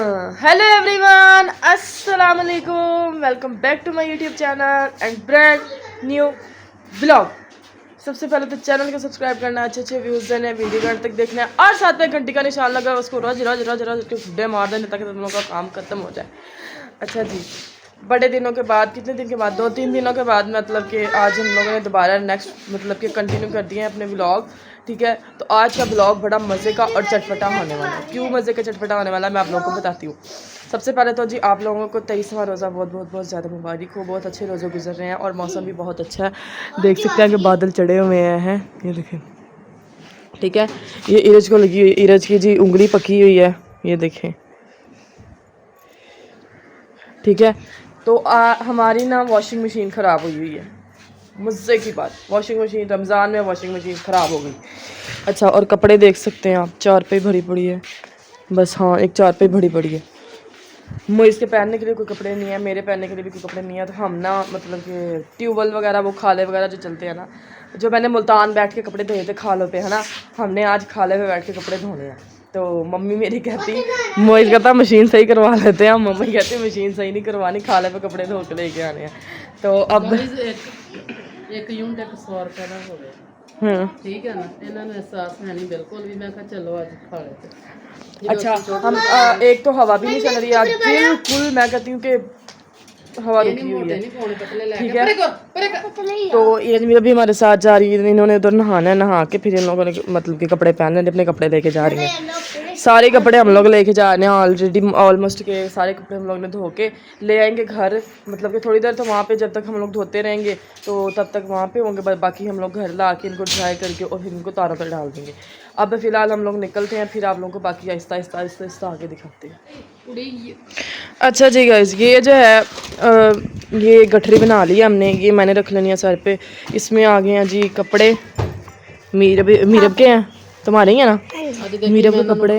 Hello everyone, अस्सलाम वालेकुम। Welcome back to my YouTube channel and brand new blog. सबसे पहले तो चैनल को सब्सक्राइब करना, अच्छे व्यूज़ देने, वीडियो घर तक देखना है और साथ में घंटी का निशान लगा उसको रोज रोज रोज रोज के फुड्डे मार देने ताकि तुम लोगों का काम खत्म हो जाए। अच्छा जी, बड़े दिनों के बाद, कितने दिन के बाद, 2-3 दिनों के बाद मतलब कि आज हम लोगों ने दोबारा नेक्स्ट मतलब कि कंटिन्यू कर दिए हैं अपने व्लॉग। ठीक है, तो आज का ब्लॉग बड़ा मज़े का और चटपटा होने वाला है। क्यों मज़े का चटपटा होने वाला है मैं आप लोगों को बताती हूँ। सबसे पहले तो जी आप लोगों को 23वां रोज़ा बहुत बहुत बहुत ज़्यादा मुबारक हो। बहुत अच्छे रोज़े गुजर रहे हैं और मौसम भी बहुत अच्छा है। देख सकते हैं कि बादल चढ़े हुए हैं, ये देखें। ठीक है, ये इरज को लगी हुई, इरज की जी उंगली पकी हुई है, ये देखें। ठीक है, तो हमारी ना वॉशिंग मशीन ख़राब हुई है। मज़े की बात, वॉशिंग मशीन रमज़ान में वॉशिंग मशीन ख़राब हो गई। अच्छा, और कपड़े देख सकते हैं आप, 4 पे भरी पड़ी है बस। हाँ, एक 4 पे भरी पड़ी है। मुझे इसके पहनने के लिए कोई कपड़े नहीं है, मेरे पहनने के लिए भी कोई कपड़े नहीं है। तो हम ना मतलब कि ट्यूबवेल वगैरह, वो खाले वगैरह जो चलते हैं ना, जो मैंने मुल्तान बैठ के कपड़े धोए थे खालों पे, है ना, हमने आज खाले पे बैठ के कपड़े धोने हैं। तो मम्मी मेरी कहती, मोइज कहता मशीन सही करवा लेते हैं। मम्मी कहती मशीन सही नहीं करवानी, खाले पे कपड़े धो के लेके आने हैं। तो अब एक यूनिट 100 रुपये का हो गया। ठीक है ना, इन्होंने एहसास है नहीं बिल्कुल भी। मैं कहा चलो आज खा लेते। अच्छा, हम एक तो हवा भी नहीं चल रही आज बिल्कुल। मैं कहती हूँ कि हवा रुकी हुई है। ठीक है, तो ये अभी हमारे साथ जा रही है। इन्होंने उधर नहाना है, नहा के फिर इन लोगों ने मतलब कि कपड़े पहने, अपने कपड़े लेके जा रही हैं। सारे कपड़े हम लोग लेके जा रहे हैं ऑलरेडी, ऑलमोस्ट के सारे कपड़े हम लोग ने धो के ले आएंगे घर। मतलब कि थोड़ी देर तो वहाँ पे जब तक हम लोग धोते रहेंगे तो तब तक वहाँ पे होंगे, बाकी हम लोग घर ला के इनको ड्राई करके और फिर इनको तारों पर डाल देंगे। अब फ़िलहाल हम लोग निकलते हैं, फिर आप लोगों को बाकी आहिस्ता आहिस्ता आहिस्ता आहिस्ता आगे दिखाते हैं। अच्छा जी गाइस, ये जो है ये गठरी बना ली हमने, ये मैंने रख लेनी है सर पे। इसमें आ गए हैं जी कपड़े, मीरब के हैं, तुम्हारे ही है ना मीरब के कपड़े।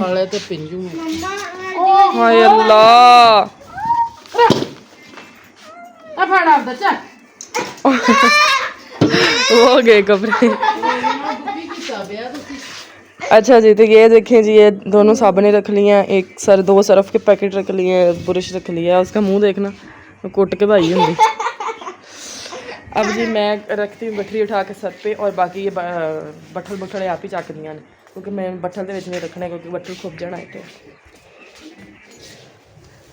हाय अल्लाह, हो गए कपड़े। अच्छा जी, तो ये देखें जी, ये दोनों साबुनें रख ली हैं, एक सर 2 सरफ के पैकेट रख लिए हैं, ब्रश रख लिया है। उसका मुंह देखना, कुट के भाई होंगी। अब जी मैं रखती हूँ गठरी उठा के सर पे, और बाकी ये बट्ठल बुट्ठल आप ही चक दियाँ ने, क्योंकि मैं बट्ठल के नहीं रखना है, क्योंकि बट्ठल खुब जाना है। तो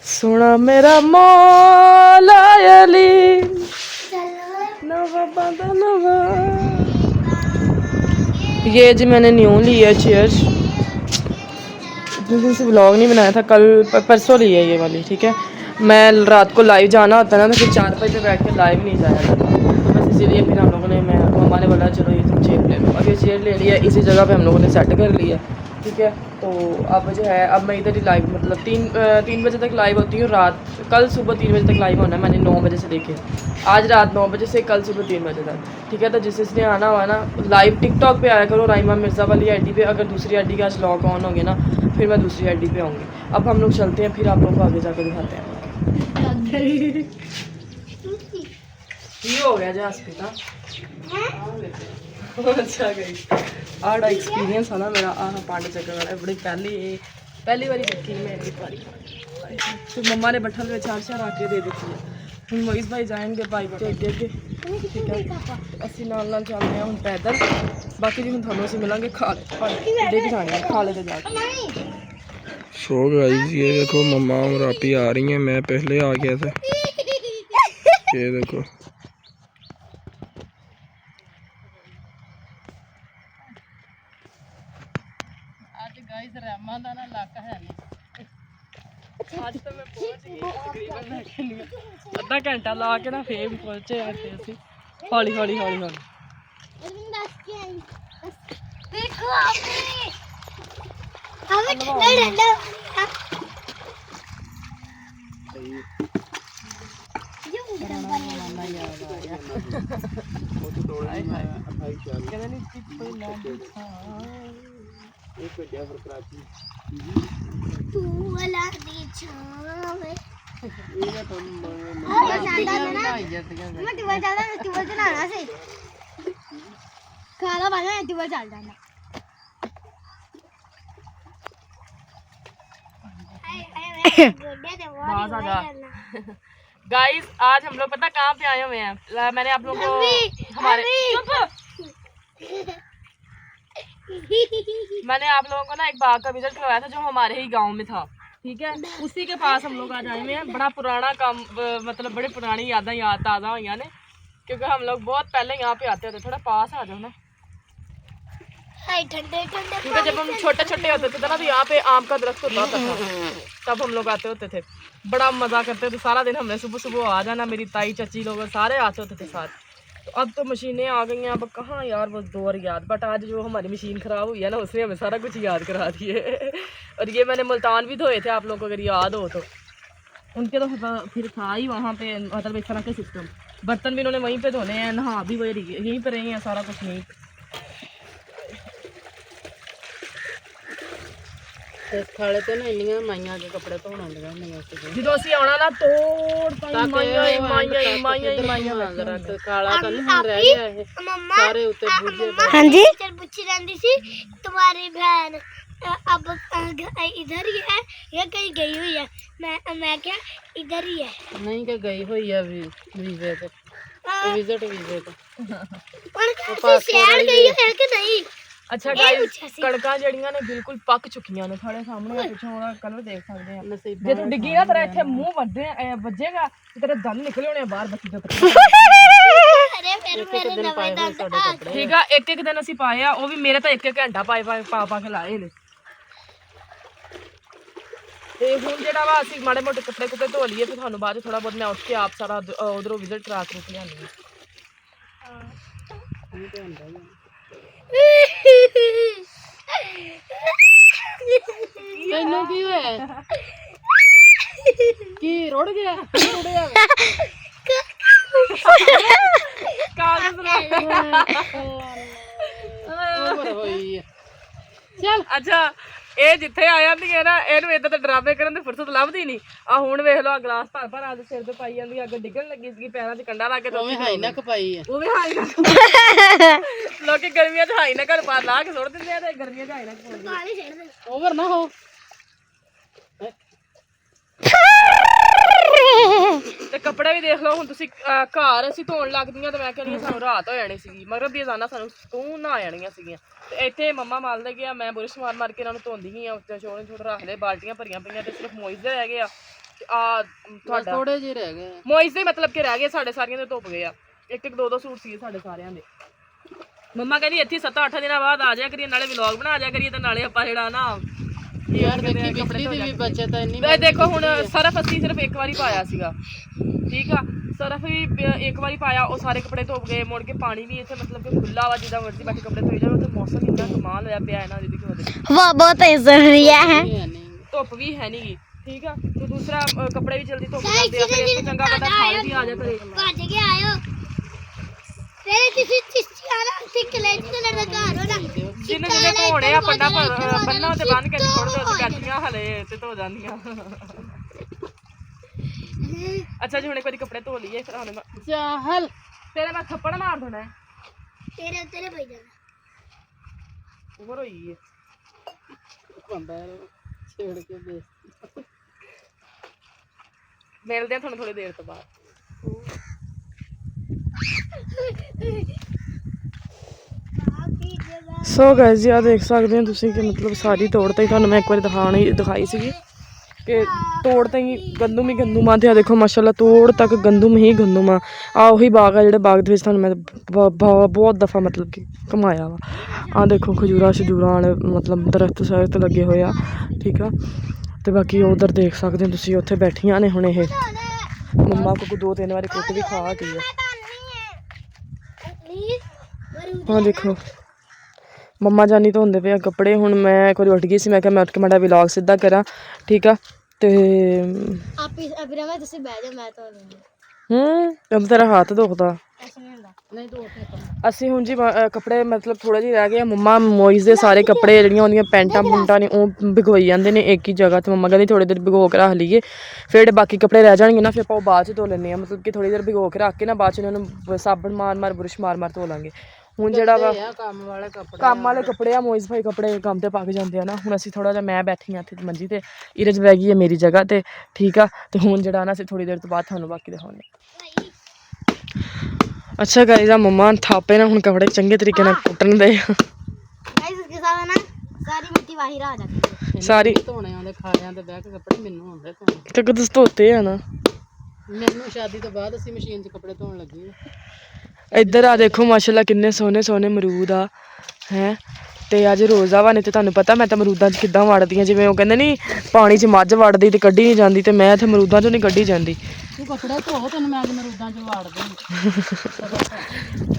सोना मेरा मौला अली नवा बांधा नवा। ये जी मैंने न्यू ली है चेयर, इतने दिन से व्लॉग नहीं बनाया था, कल परसों ली है ये वाली। ठीक है, मैं रात को लाइव जाना होता है ना, तो फिर 4 बजे बैठ के लाइव नहीं जाया जाता, तो बस इसीलिए फिर हम लोगों ने, मम्मा ने बोला चलो ये तुम चेयर ले लो। अब ये चेयर ले लिया, इसी जगह पे हम लोगों ने सेट कर लिया। ठीक है, तो अब जो है, अब मैं इधर ही लाइव मतलब 3 बजे तक लाइव होती हूँ रात। कल सुबह 3 बजे तक लाइव होना है, मैंने 9 बजे से देखे, आज रात 9 बजे से कल सुबह 3 बजे तक। ठीक है, तो जिसने आना हुआ ना लाइव टिकटॉक पे आया करो, राइमा मिर्ज़ा वाली आईडी पे। अगर दूसरी आईडी का आज लॉक ऑन होगी ना, फिर मैं दूसरी आईडी पे आऊँगी। अब हम लोग चलते हैं, फिर आप लोगों को आगे जाके दिखाते हैं। ये हो गया जहाँ हॉस्पिटल। अच्छा गई, आड़ा एक्सपीरियंस है ना मेरा, पांडे चक्कर वाला बड़ी पहली बारी देखी मैं एक बारी। फिर मम्मा ने बट्ठल में 4 आके दे दी थी। हम मोइस भाई जाएंगे बाइक के अगे अगे। ठीक है, असी नाल नाल चलते हैं हम पैदल। बाकी जी हम थानों से मिलेंगे खाले भी जाने खाले तो जाके। सो गाइस, ये देखो मम्मा और आपी आ रही हैं, मैं पहले आ गया था। ये देखो, आज गाइस रहमान दा ना इलाका है नहीं। आज तो मैं पहुंच गई, आधा घंटा ला के ना फिर पहुंचे आके असी। हौली हौली हौली हौली देखो हमें ठंडा ठंडा तू वाला दे छावे मैं ट्यूबवेल चलना से खाना बना ट्यूबवेल चल जाना। बाज आ जा। गाइस आज हम लोग पता कहाँ पे आए हुए हैं, मैंने आप लोगों को हमारे मैंने आप लोगों को ना एक बाग का विजिट करवाया था जो हमारे ही गांव में था, ठीक है। उसी के पास हम लोग आज आए हुए हैं। बड़ा पुराना काम, मतलब बड़ी पुरानी यादें याद ताज़ा हुई ने, क्योंकि हम लोग बहुत पहले यहाँ पे आते होते। थोड़ा पास आ जाओ ना, ठंडे ठंडे क्योंकि जब हम छोटे छोटे होते थे ना तो यहाँ पे आम का दरख्त होता था, तब हम लोग आते होते थे, बड़ा मज़ा करते थे। सारा दिन हमने सुबह सुबह आ जाना, मेरी ताई चाची लोग सारे आते होते थे साथ। तो अब तो मशीनें आ गई हैं, अब कहाँ यार वो दौर याद। बट आज जो हमारी मशीन ख़राब हुई है ना, उसने हमें सारा कुछ याद करा दिए। और ये मैंने मुल्तान भी धोए थे, आप लोगों को अगर याद हो तो। उनके तो फिर था ही वहाँ पे, मतलब इस तरह के सिस्टम। बर्तन भी उन्होंने वहीं पे धोने हैं, नहा भी वही यहीं पर रही हैं, सारा कुछ नहीं। खाले तो ना इंनियां माइयां के कपड़े धोण आਉਂਦੀਆਂ ਹੁੰਦੀਆਂ ਸੀ। ਜਦੋਂ ਅਸੀਂ ਆਉਣਾ ਨਾ ਤੋੜ ਮਾਈਆਂ ਕਾਲਾ ਤਾਂ ਨਹੀਂ ਹੁਣ ਰਹਿ ਗਿਆ ਇਹ, ਸਾਰੇ ਉੱਤੇ ਬੁੱਝੇ ਪਏ। हाँ जी चल पूछी रहती सी तुम्हारी बहन अब इधर ही है या कहीं गई हुई है। मैं क्या इधर ही है। ਨਹੀਂ ਕਿ ਗਈ ਹੋਈ ਆ ਵੀ ਵੀਜ਼ੇ ਤੇ, ਵਿਜ਼ਿਟ ਵੀਜ਼ੇ ਤੇ। और शहर गई है कि नहीं। ਅੱਛਾ ਗਾਇਸ, ਕਣਕਾਂ ਜਿਹੜੀਆਂ ਨੇ ਬਿਲਕੁਲ ਪੱਕ ਚੁੱਕੀਆਂ ਨੇ। ਤੁਹਾਡੇ ਸਾਹਮਣੇ ਪਿੱਛੋਂ ਉਹਦਾ ਕਲਰ ਦੇਖ ਸਕਦੇ ਆ। ਜੇ ਤੂੰ ਡਿੱਗੀ ਨਾ ਤੇਰਾ ਇੱਥੇ ਮੂੰਹ ਵੱਜੇਗਾ ਤੇ ਤੇਰੇ ਦੰਦ ਨਿਕਲੇ ਹੋਣੇ ਬਾਹਰ ਬੱਤੀ ਤੋਂ। अरे फिर मेरे नवे दंद आ ਠੀਕ ਆ, ਇੱਕ ਇੱਕ ਦਿਨ ਅਸੀਂ ਪਾਏ ਆ, ਉਹ ਵੀ ਮੇਰੇ ਤਾਂ ਇੱਕ ਇੱਕ ਘੰਟਾ ਪਾ ਕੇ ਲਾਏ ਨੇ। ਤੇ ਹੁਣ ਜਿਹੜਾ ਵਾ ਅਸੀਂ ਮਾੜੇ ਮੋਟੇ ਕੱਪੜੇ ਧੋ ਲਈਏ, ਫਿਰ ਤੁਹਾਨੂੰ ਬਾਅਦ ਚ ਥੋੜਾ ਬਹੁਤ ਮੈਂ ਉੱਠ ਕੇ ਆਪ ਸਾਰਾ ਉਧਰੋਂ ਵਿਜ਼ਿਟ ਕਰਾ ਕੇ ਲਿਆਉਂਦੀ ਹਾਂ। ਤੈਨੂੰ ਕੀ ਹੋਇਆ? ਕੀ ਰੁੜ ਗਿਆ? ਰੁੜਿਆ ਉਮਰ ਹੋਈ ਆ। ਚੱਲ ਅੱਛਾ, ਇਹ ਜਿੱਥੇ ਆ ਜਾਂਦੀ ਹੈ ਨਾ, ਇਹਨੂੰ ਏਦਾਂ ਤੇ ਡਰਾਮੇ ਕਰਨ ਦੀ ਫੁਰਸਤ ਲੱਭਦੀ ਨਹੀਂ। ਆ ਹੁਣ ਵੇਖ ਲਓ, ਗਲਾਸ ਭਰ ਭਰ ਆਦੇ ਸਿਰ ਤੇ ਪਾਈ ਜਾਂਦੀ, ਅੱਗੇ ਡਿੱਗਣ ਲੱਗੀ ਸੀ, ਪੈਰਾਂ 'ਚ ਕੰਡਾ ਲਾ ਕੇ। ਉਵੇਂ ਹਾਈ ਨੱਕ ਪਾਈ ਆ। ਉਹ ਵੀ ਹਾਈ ਨੱਕ ਲੋਕੀ ਗਰਮੀਆਂ 'ਚ ਹਾਈ ਨੱਕ ਪਾ ਲਾ ਕੇ ਸੁੱਟ ਦਿੰਦੇ ਆ, ਤੇ ਗਰਮੀਆਂ 'ਚ ਹਾਈ ਨੱਕ ਪਾਉਂਦੇ। ਓਵਰ ਨਾ ਹੋ। ਤੇ ਕੱਪੜੇ ਵੀ ਦੇਖ ਲਓ ਹੁਣ ਤੁਸੀਂ, ਘਰ ਅਸੀਂ ਧੋਣ ਲੱਗਦੀਆਂ ਤੇ ਮੈਂ ਕਹਿੰਦੀ ਸਾਨੂੰ ਰਾਤ ਹੋ ਜਾਣੀ ਸੀਗੀ, ਮਗਰ ਦੀ ਅਜ਼ਾਨਾ ਸਾਨੂੰ ਸਕੂਨ ਨਾ ਆ ਜਾਣੀਆਂ ਸੀਗੀਆਂ। ਤੇ ਇੱਥੇ ਮੰਮਾ ਮਲਦੇ ਗਿਆ, ਮੈਂ ਬੁਰਸ਼ ਮਾਰ ਕੇ ਇਹਨਾਂ ਨੂੰ ਧੋਂਦੀ ਗਈ ਆ। ਉੱਤੇ ਛੋਟੇ ਛੋਟੇ ਰੱਖ ਲਏ, ਬਾਲਟੀਆਂ ਭਰੀਆਂ ਪਈਆਂ, ਤੇ ਸਿਰਫ ਮੋਇਜ਼ੇ ਰਹਿ ਗਏ ਆ। ਤੇ ਆ ਤੁਹਾਡਾ ਥੋੜੇ ਜਿਹੇ ਰਹਿ ਗਏ ਮੋਇਜ਼ੇ, ਮਤਲਬ ਕਿ ਰਹਿ ਗਏ, ਸਾਡੇ ਸਾਰਿਆਂ ਦੇ ਧੁੱਪ ਗਏ ਆ। ਇੱਕ ਇੱਕ ਦੋ ਦੋ ਸੂਟ ਸੀ ਸਾਡੇ ਸਾਰਿਆਂ ਦੇ। ਮੰਮਾ ਕਹਿੰਦੀ ਇੱਥੇ 7-8 ਦਿਨਾਂ ਬਾਅਦ ਆ ਜਾਇਆ ਕਰੀਏ, ਨਾਲੇ ਵਲੌਗ ਬਣਾ ਜਾਇਆ ਕਰੀਏ, ਤੇ ਨਾਲੇ ਆਪਾਂ ਜਿਹੜਾ ਨਾ ਯਾਰ ਦੇਖੀ ਬਿਜਲੀ ਦੀ ਵੀ ਬਚਤ ਹੈ ਇੰਨੀ। ਦੇਖੋ ਹੁਣ ਸਰਫ ਅਸੀਂ ਸਿਰਫ ਇੱਕ ਵਾਰੀ ਪਾਇਆ ਸੀਗਾ, ਠੀਕ ਆ। ਸਰਫ ਵੀ ਇੱਕ ਵਾਰੀ ਪਾਇਆ, ਉਹ ਸਾਰੇ ਕੱਪੜੇ ਧੁੱਪ ਗਏ। ਮੁੜ ਕੇ ਪਾਣੀ ਵੀ ਇੱਥੇ ਮਤਲਬ ਕਿ ਖੁੱਲਾ ਵਾ, ਜਿੱਦਾਂ ਮਰਜ਼ੀ ਬਾਕੀ ਕੱਪੜੇ ਧੋਈ ਜਾਓ। ਤੇ ਮੌਸਮ ਇੰਨਾ ਕਮਾਲ ਹੋਇਆ ਪਿਆ ਇਹਨਾਂ ਦੀ ਕਿ वो बहुत जरूरिया है। ਧੁੱਪ ਵੀ ਹੈ ਨੀ ਗੀ, ਠੀਕ ਆ। ਤੇ ਦੂਸਰਾ ਕੱਪੜੇ ਵੀ ਜਲਦੀ ਧੁੱਪ ਜਾਂਦੇ ਆ, ਫਿਰ ਇਸ ਤੋਂ ਚੰਗਾ ਬੰਦਾ ਖਾਲ ਵੀ ਆ ਜਾ ਕਰੇ। भज के आयो तेरे किसी चिश्ती आना सिकले चले ना घर होना। ਜਿਹਨੇ ਜਿਹਨੇ ਧੋਣੇ ਆ ਪੰਡਾ ਬੰਨਾ ਤੇ ਬੰਨ ਕੇ ਛੋੜ ਦੋ, ਤੇ ਬੈਠੀਆਂ ਹਲੇ ਤੇ ਧੋ ਜਾਂਦੀਆਂ। ਅੱਛਾ ਜੀ, ਹੁਣ ਇੱਕ ਵਾਰੀ ਕੱਪੜੇ ਧੋ ਲਈਏ, ਫਿਰ ਹੁਣ ਚਾਹਲ ਤੇਰੇ ਮੈਂ ਥੱਪੜ ਮਾਰ ਦੇਣਾ। तेरे तेरे भाई जाना ਉਮਰ ਹੋਈ ਏ ਬੰਦਾ ਛੇੜ ਕੇ ਦੇ। ਮਿਲਦੇ ਆ ਤੁਹਾਨੂੰ ਥੋੜੀ ਦੇਰ ਤੋਂ ਬਾਅਦ। ਸੋ ਗਾਇਸ ਜੀ, ਆ ਦੇਖ ਸਕਦੇ ਹੋ ਤੁਸੀਂ ਕਿ ਮਤਲਬ ਸਾਰੀ ਤੋੜ ਤਾਂ ਹੀ ਤੁਹਾਨੂੰ ਮੈਂ ਇੱਕ ਵਾਰੀ ਦਿਖਾਈ ਸੀਗੀ ਕਿ ਤੋੜ ਤਾਂ ਹੀ ਗੰਦਮ ਹੀ ਗੰਦਮ ਆ। ਤੇ ਆ ਦੇਖੋ ਮਾਸ਼ਾਅੱਲਾ, ਤੋੜ ਤੱਕ ਗੰਦਮ ਹੀ ਗੰਦਮ ਆ। ਆ ਉਹੀ ਬਾਗ ਆ ਜਿਹੜੇ ਬਾਗ ਦੇ ਵਿੱਚ ਤੁਹਾਨੂੰ ਮੈਂ ਬਹੁਤ ਦਫਾ ਮਤਲਬ ਕਿ ਘੁਮਾਇਆ ਵਾ। ਆ ਦੇਖੋ ਖਜੂਰਾਂ ਸ਼ਜੂਰਾਂ ਵਾਲੇ ਮਤਲਬ ਦਰਖਤ ਸਾਈਡ ਤੇ ਲੱਗੇ ਹੋਏ ਆ, ਠੀਕ ਆ। ਤੇ ਬਾਕੀ ਉਧਰ ਦੇਖ ਸਕਦੇ ਹੋ ਤੁਸੀਂ, ਉੱਥੇ ਬੈਠੀਆਂ ਨੇ ਹੁਣ ਇਹ। ਮੰਮਾ ਕੋ 2-3 ਵਾਰੀ ਕੁੱਟ ਵੀ ਖਾ ਗਈ ਆ। ਹਾਂ ਦੇਖੋ ਮੰਮਾ ਜਾਨੀ ਧੋਂਦੇ ਪਏ ਆ ਕੱਪੜੇ। ਹੁਣ ਮੈਂ ਇੱਕ ਵਾਰੀ ਉੱਠ ਗਈ ਸੀ, ਮੈਂ ਕਿਹਾ ਮੈਂ ਉੱਠ ਕੇ ਮਾੜਾ ਵਲੌਗ ਸਿੱਧਾ ਕਰਾਂ, ਠੀਕ ਆ। ਤੇ ਤੇਰਾ ਹੱਥ ਦੁਖਦਾ। ਅਸੀਂ ਹੁਣ ਜੀ ਕੱਪੜੇ ਮਤਲਬ ਥੋੜੇ ਜਿਹੇ ਰਹਿ ਗਏ ਆ। ਮੰਮਾ ਮੋਇਜ਼ ਦੇ ਸਾਰੇ ਕੱਪੜੇ ਜਿਹੜੀਆਂ ਉਹਦੀਆਂ ਪੈਂਟਾਂ ਪੁੰਟਾਂ ਨੇ ਉਹ ਭਿਗੋਈ ਜਾਂਦੇ ਨੇ ਇੱਕ ਹੀ ਜਗ੍ਹਾ ਤੇ। ਮੰਮਾ ਕਹਿੰਦੀ ਥੋੜੀ ਦੇਰ ਭਿਗੋ ਕੇ ਰੱਖ ਲਈਏ, ਫਿਰ ਜਿਹੜੇ ਬਾਕੀ ਕੱਪੜੇ ਰਹਿ ਜਾਣਗੇ ਨਾ, ਫਿਰ ਆਪਾਂ ਉਹ ਬਾਅਦ 'ਚ ਧੋ ਲੈਂਦੇ ਹਾਂ। ਮਤਲਬ ਕਿ ਥੋੜੀ ਦੇਰ ਭਿਗੋ ਕੇ ਰੱਖ ਕੇ ਨਾ, ਬਾਅਦ 'ਚ ਇਹਨਾਂ ਨੂੰ ਸਾਬਣ ਮਾਰ ਬੁਰਸ਼ ਮਾਰ ਧੋ ਲਾਂਗੇ। ਹੁਣ ਜਿਹੜਾ ਵਾ ਇਹ ਆ ਕੰਮ ਵਾਲੇ ਕੱਪੜੇ ਕੰਮ ਵਾਲੇ ਕੱਪੜੇ ਆ, ਮੋਇਜ਼ ਭਾਈ ਕੱਪੜੇ ਕੰਮ ਤੇ ਪਾ ਕੇ ਜਾਂਦੇ ਆ ਨਾ। ਹੁਣ ਅਸੀਂ ਥੋੜਾ ਜਿਹਾ, ਮੈਂ ਬੈਠੀ ਆ ਇੱਥੇ ਮੰਜੀ ਤੇ, ਇਰਜ ਬਹਿ ਗਈ ਹੈ ਮੇਰੀ ਜਗ੍ਹਾ ਤੇ, ਠੀਕ ਆ। ਤੇ ਹੁਣ ਜਿਹੜਾ ਨਾ ਅਸੀਂ ਥੋੜੀ ਦੇਰ ਤੋਂ ਬਾਅਦ ਤੁਹਾਨੂੰ ਬਾਕੀ ਦਿਖਾਉਂਦੇ। ਅੱਛਾ ਗਾਈਜ਼, ਆ ਮੰਮਾ ਥਾਪੇ ਨਾ ਹੁਣ ਕੱਪੜੇ ਚੰਗੇ ਤਰੀਕੇ ਨਾਲ ਕੁੱਟਣ ਦੇ। गाइस इसके साथ है ना सारी मिट्टी बाहर आ जाती है। ਸਾਰੀ ਧੋਣੇ ਆਉਂਦੇ ਖਾਲਿਆਂ ਤੇ ਬਹਿ ਕੇ ਕੱਪੜੇ, ਮੈਨੂੰ ਆਉਂਦੇ ਧੋਣੇ। ਤੇ ਕਦੋਂ ਧੋਤੇ ਆ ਨਾ। ਮੈਨੂੰ ਸ਼ਾਦੀ ਤੋਂ ਬਾਅਦ ਅਸੀਂ ਮਸ਼ੀਨ 'ਚ ਕੱਪੜੇ ਧੋਣ ਲੱਗੇ। ਇੱਧਰ ਆ ਦੇਖੋ ਮਾਸ਼ਾਅੱਲਾ ਕਿੰਨੇ ਸੋਹਣੇ ਸੋਹਣੇ ਅਮਰੂਦ ਆ ਹੈ। ਤੇ ਅੱਜ ਰੋਜ਼ਾ ਵਾ, ਨਹੀਂ ਤੇ ਤੁਹਾਨੂੰ ਪਤਾ ਮੈਂ ਤਾਂ ਅਮਰੂਦਾਂ 'ਚ ਕਿੱਦਾਂ ਵੜਦੀ ਆ, ਜਿਵੇਂ ਉਹ ਕਹਿੰਦੇ ਨਹੀਂ ਪਾਣੀ 'ਚ ਮੱਝ ਵੜਦੀ ਤੇ ਕੱਢੀ ਨਹੀਂ ਜਾਂਦੀ, ਤੇ ਮੈਂ ਇੱਥੇ ਅਮਰੂਦਾਂ 'ਚੋਂ ਨਹੀਂ ਕੱਢੀ ਜਾਂਦੀ। ਤੂੰ ਕੱਪੜੇ ਧੋ, ਤੈਨੂੰ ਮੈਂ ਅੱਜ ਮਰੂਦਾਂ 'ਚ ਵਾੜ ਦੂੰ।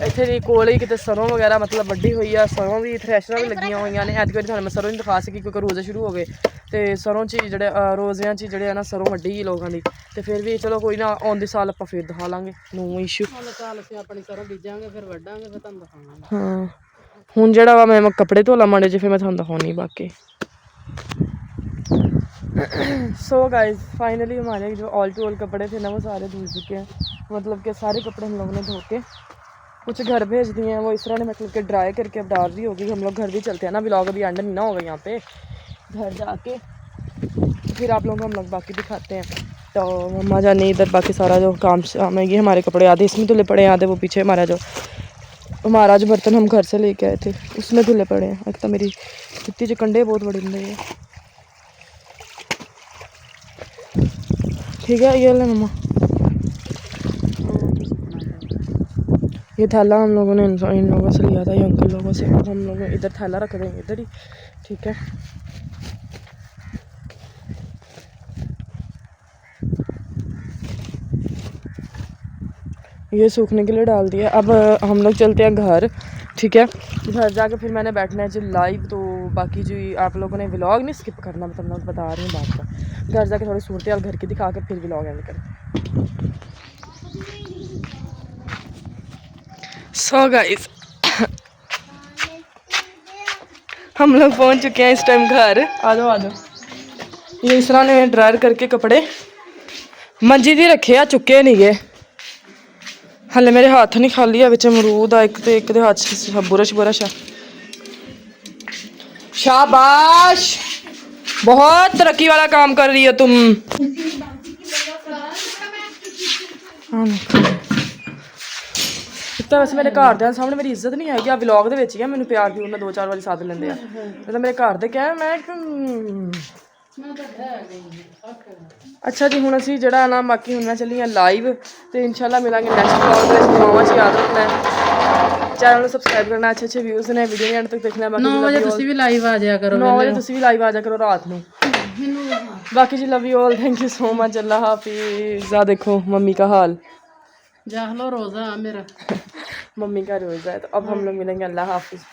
ਇੱਥੇ ਦੀ ਕੋਲ ਹੀ ਕਿਤੇ ਸਰੋਂ ਵਗੈਰਾ ਮਤਲਬ ਵੱਡੀ ਹੋਈ ਆ, ਸਰੋਂ ਵੀ ਥ੍ਰੈਸ਼ਰਾਂ ਵੀ ਲੱਗੀਆਂ ਹੋਈਆਂ ਨੇ। ਐਤਕੀ ਤੁਹਾਨੂੰ ਮੈਂ ਸਰੋਂ ਨਹੀਂ ਦਿਖਾ ਸਕੀ ਕਿਉਂਕਿ ਰੋਜ਼ੇ ਸ਼ੁਰੂ ਹੋ ਗਏ, ਤੇ ਸਰੋਂ 'ਚ ਹੀ ਜਿਹੜੇ ਰੋਜ਼ਿਆਂ 'ਚ ਜਿਹੜੇ ਆ ਨਾ ਸਰੋਂ ਵੱਡੀ ਹੀ ਲੋਕਾਂ ਦੀ। ਤੇ ਫਿਰ ਵੀ ਚਲੋ ਕੋਈ ਨਾ, ਆਉਂਦੇ ਸਾਲ ਆਪਾਂ ਫਿਰ ਦਿਖਾ ਲਾਂਗੇ, ਨੋ ਇਸ਼ੂ। ਹੁਣ ਸਾਲ ਅਸੀਂ ਆਪਣੀ ਸਰੋਂ ਬੀਜਾਂਗੇ, ਫਿਰ ਵੱਢਾਂਗੇ, ਫਿਰ ਤੁਹਾਨੂੰ ਦਿਖਾਵਾਂਗੇ। ਹਾਂ ਹੁਣ ਜਿਹੜਾ ਵਾ ਮੈਂ ਕੱਪੜੇ ਧੋ ਲਾ ਮਾੜੇ ਜਿਹੇ, ਫਿਰ ਮੈਂ ਤੁਹਾਨੂੰ ਦਿਖਾਉਣੀ ਬਾਕੀ। सो गाइज फाइनली हमारे जो ऑल टू ऑल कपड़े थे ना वो सारे धुल चुके हैं। मतलब कि सारे कपड़े हम लोगों ने धो के कुछ घर भेज दिए हैं, वो इस तरह ने मतलब कि ड्राई करके अब डाल दी होगी। हम लोग घर भी चलते हैं ना, व्लॉग अभी एंड नहीं ना होगा यहाँ पे, घर जाके फिर आप लोगों को हम लोग बाकी दिखाते हैं। तो मम्मा जाने इधर बाकी सारा जो काम है, ये हमारे कपड़े आधे इसमें धुले पड़े हैं, आधे वो पीछे हमारा जो बर्तन हम घर से लेके आए थे उसमें धुले पड़े हैं। एक तो मेरी इतनी जो कंडे बहुत बड़ी बन रही है, ठीक है। ये ले मम्मा, ये थैला हम लोगों ने इन लोगों से लिया था, ये अंकल लोगों से। अब हम लोग इधर थैला रख देंगे इधर ही, ठीक है। ये सूखने के लिए डाल दिया। अब हम लोग चलते हैं घर, ठीक है। घर जाके फिर मैंने बैठना है जी लाइव। तो बाकी जो आप लोगों ने व्लॉग नहीं स्किप करना, मैं तुम लोग बता रही हूँ बात का। घर जाके थोड़ी सूरत हाल घर की दिखा के फिर व्लॉग एंड करें। सो गाइस हम लोग पहुँच चुके हैं इस टाइम घर। आ जाओ। ये इस तरह ने ड्रायर करके कपड़े मंजी दी रखे आ, चुके नहीं गए हले। मेरे हाथ नहीं खाली है, बिच अमरूद आ एक दे हाथ च बुरश बुरश है। शाबाश, बहुत तरक्की वाला काम कर रही हो तुम। ਤਾਂ ਵੈਸੇ ਮੇਰੇ ਘਰ ਦੇ ਸਾਹਮਣੇ ਮੇਰੀ ਇੱਜ਼ਤ ਨਹੀਂ ਹੈਗੀ, ਆ ਵਲੌਗ ਦੇ ਵਿੱਚ ਹੀ ਆ। ਮੈਨੂੰ ਪਿਆਰ ਵੀ ਉਹਨਾਂ 2-4 ਵਾਰੀ ਸਾਥ ਲੈਂਦੇ ਆ। ਮਤਲਬ ਮੇਰੇ ਘਰ ਦੇ ਕਹਿ ਮੈਂ ਅੱਛਾ ਜੀ। ਹੁਣ ਅਸੀਂ ਜਿਹੜਾ ਨਾ ਬਾਕੀ ਹੁਣ ਮੈਂ ਚੱਲੀ ਆ ਲਾਈਵ, ਤੇ ਇਨਸ਼ਾਅੱਲਾ ਮਿਲਾਂਗੇ ਨੈਕਸਟ ਵਲੌਗ ਦੇ ਵਿੱਚ। ਦੁਆਵਾਂ 'ਚ ਯਾਦ ਰੱਖਣਾ ਹੈ, ਚੈਨਲ ਨੂੰ ਸਬਸਕ੍ਰਾਈਬ ਕਰਨਾ। ਅੱਛੇ ਵਿਊਜ਼ ਨੇ, ਵੀਡੀਓ ਐਂਡ ਤੱਕ ਦੇਖਣਾ। ਬਾਕੀ 9 ਵਜੇ ਤੁਸੀਂ ਵੀ ਲਾਈਵ ਆ ਜਾਇਆ ਕਰੋ। 9 ਵਜੇ ਤੁਸੀਂ ਵੀ ਲਾਈਵ ਆ ਜਾਇਆ ਕਰੋ ਰਾਤ ਨੂੰ। बाकी जी love you all, thank you so much, Allah हाफिज़। देखो मम्मी का हाल, जाहलो रोज़ा मेरा, मम्मी का रोज़ा है। तो अब हम लोग मिलेंगे, अल्लाह हाफिज़।